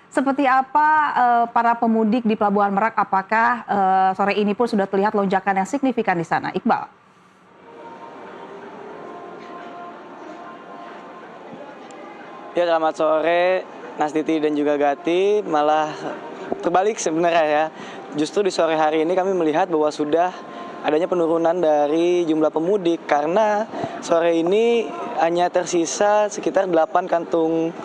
Seperti apa para pemudik di Pelabuhan Merak? Apakah sore ini pun sudah terlihat lonjakan yang signifikan di sana, Iqbal? Ya, selamat sore Nastiti dan juga Gati. Malah terbalik sebenarnya ya. Justru di sore hari ini kami melihat bahwa sudah adanya penurunan dari jumlah pemudik karena sore ini hanya tersisa sekitar 8 kantung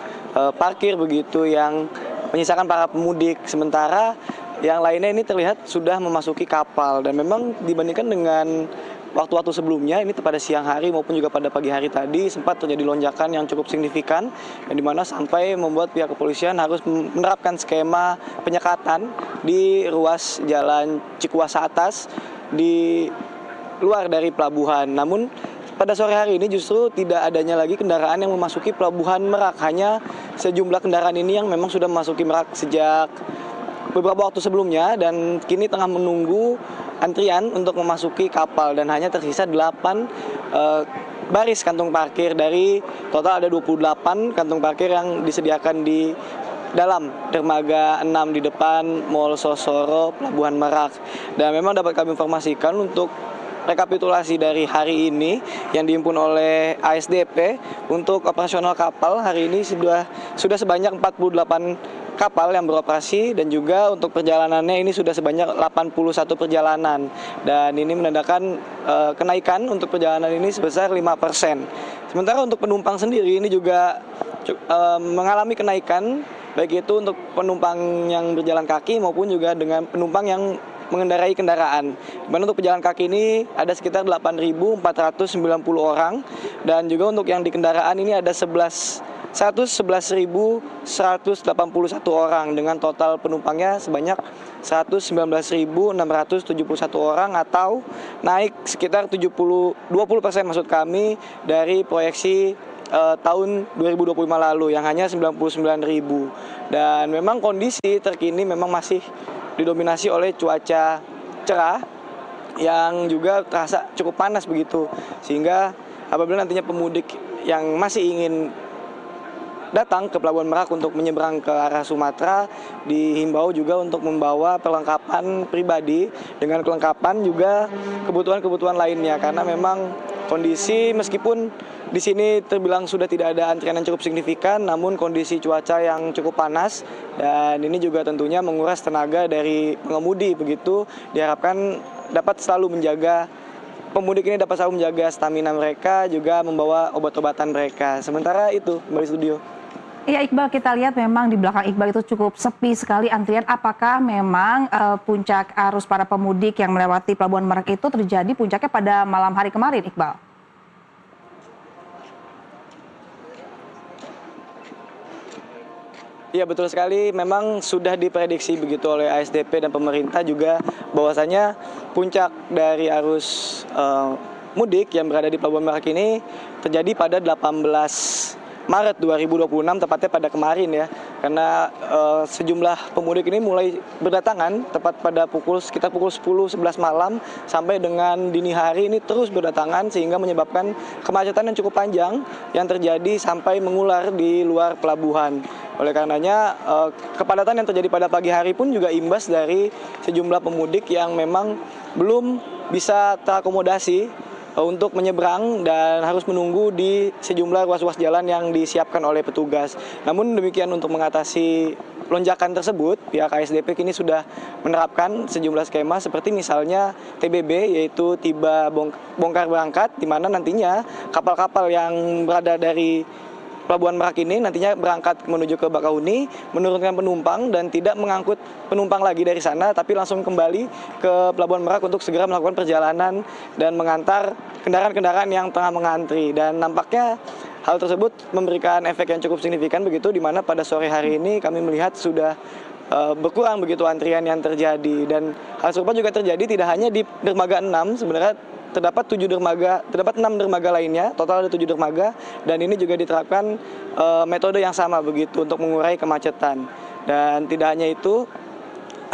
parkir begitu yang menyisakan para pemudik. Sementara yang lainnya ini terlihat sudah memasuki kapal, dan memang dibandingkan dengan waktu-waktu sebelumnya, ini pada siang hari maupun juga pada pagi hari tadi sempat terjadi lonjakan yang cukup signifikan, yang dimana sampai membuat pihak kepolisian harus menerapkan skema penyekatan di ruas jalan Cikuasa Atas di luar dari pelabuhan. Namun pada sore hari ini justru tidak adanya lagi kendaraan yang memasuki Pelabuhan Merak. Hanya sejumlah kendaraan ini yang memang sudah memasuki Merak sejak beberapa waktu sebelumnya dan kini tengah menunggu antrian untuk memasuki kapal, dan hanya tersisa 8 baris kantung parkir dari total ada 28 kantung parkir yang disediakan di dalam dermaga 6 di depan Mall Sosoro Pelabuhan Merak. Dan memang dapat kami informasikan untuk rekapitulasi dari hari ini yang dihimpun oleh ASDP untuk operasional kapal hari ini sudah sebanyak 48 kapal yang beroperasi, dan juga untuk perjalanannya ini sudah sebanyak 81 perjalanan, dan ini menandakan kenaikan untuk perjalanan ini sebesar 5%. Sementara untuk penumpang sendiri ini juga mengalami kenaikan, baik itu untuk penumpang yang berjalan kaki maupun juga dengan penumpang yang mengendarai kendaraan. Dimana untuk pejalan kaki ini ada sekitar 8.490 orang, dan juga untuk yang di kendaraan ini ada 111.181 orang dengan total penumpangnya sebanyak 119.671 orang, atau naik sekitar 20% maksud kami dari proyeksi tahun 2025 lalu yang hanya 99.000. Dan memang kondisi terkini memang masih didominasi oleh cuaca cerah yang juga terasa cukup panas begitu, sehingga apabila nantinya pemudik yang masih ingin datang ke Pelabuhan Merak untuk menyeberang ke arah Sumatera dihimbau juga untuk membawa perlengkapan pribadi dengan kelengkapan juga kebutuhan-kebutuhan lainnya, karena memang kondisi meskipun di sini terbilang sudah tidak ada antrian yang cukup signifikan, namun kondisi cuaca yang cukup panas dan ini juga tentunya menguras tenaga dari pengemudi, begitu diharapkan dapat selalu menjaga pemudik ini dapat selalu menjaga stamina mereka, juga membawa obat-obatan mereka. Sementara itu kembali studio. Iya Iqbal, kita lihat memang di belakang Iqbal itu cukup sepi sekali antrian. Apakah memang puncak arus para pemudik yang melewati Pelabuhan Merak itu terjadi puncaknya pada malam hari kemarin, Iqbal? Iya, betul sekali, memang sudah diprediksi begitu oleh ASDP dan pemerintah juga bahwasanya puncak dari arus mudik yang berada di Pelabuhan Merak ini terjadi pada 18 Maret 2026, tepatnya pada kemarin ya, karena sejumlah pemudik ini mulai berdatangan tepat pada sekitar pukul 10-11 malam sampai dengan dini hari ini terus berdatangan, sehingga menyebabkan kemacetan yang cukup panjang yang terjadi sampai mengular di luar pelabuhan. Oleh karenanya kepadatan yang terjadi pada pagi hari pun juga imbas dari sejumlah pemudik yang memang belum bisa terakomodasi untuk menyeberang dan harus menunggu di sejumlah ruas-ruas jalan yang disiapkan oleh petugas. Namun demikian, untuk mengatasi lonjakan tersebut, pihak ASDP kini sudah menerapkan sejumlah skema seperti misalnya TBB, yaitu tiba bongkar berangkat, di mana nantinya kapal-kapal yang berada dari Pelabuhan Merak ini nantinya berangkat menuju ke Bakahuni, menurunkan penumpang dan tidak mengangkut penumpang lagi dari sana, tapi langsung kembali ke Pelabuhan Merak untuk segera melakukan perjalanan dan mengantar kendaraan-kendaraan yang tengah mengantri. Dan nampaknya hal tersebut memberikan efek yang cukup signifikan begitu, di mana pada sore hari ini kami melihat sudah berkurang begitu antrian yang terjadi. Dan hal serupa juga terjadi tidak hanya di dermaga 6, sebenarnya terdapat 6 dermaga lainnya, total ada 7 dermaga, dan ini juga diterapkan metode yang sama begitu untuk mengurai kemacetan. Dan tidak hanya itu,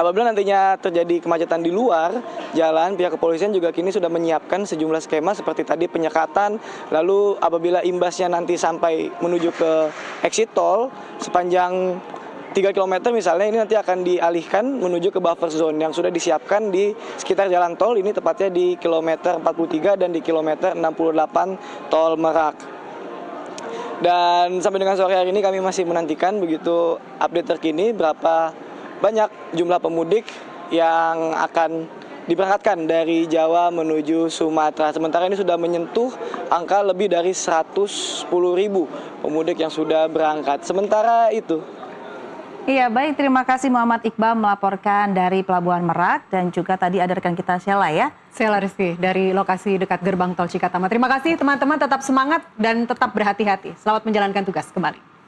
apabila nantinya terjadi kemacetan di luar jalan, pihak kepolisian juga kini sudah menyiapkan sejumlah skema seperti tadi penyekatan, lalu apabila imbasnya nanti sampai menuju ke exit tol sepanjang 3 km misalnya ini nanti akan dialihkan menuju ke buffer zone yang sudah disiapkan di sekitar jalan tol, ini tepatnya di kilometer 43 dan di kilometer 68 tol Merak. Dan sampai dengan sore hari ini kami masih menantikan begitu update terkini berapa banyak jumlah pemudik yang akan diberangkatkan dari Jawa menuju Sumatera. Sementara ini sudah menyentuh angka lebih dari 110.000 pemudik yang sudah berangkat. Sementara itu. Iya, baik. Terima kasih Muhammad Iqbal melaporkan dari Pelabuhan Merak dan juga tadi ada rekan kita Sheila ya. Sheila Rizky dari lokasi dekat gerbang tol Cikatama. Terima kasih teman-teman, tetap semangat dan tetap berhati-hati. Selamat menjalankan tugas kembali.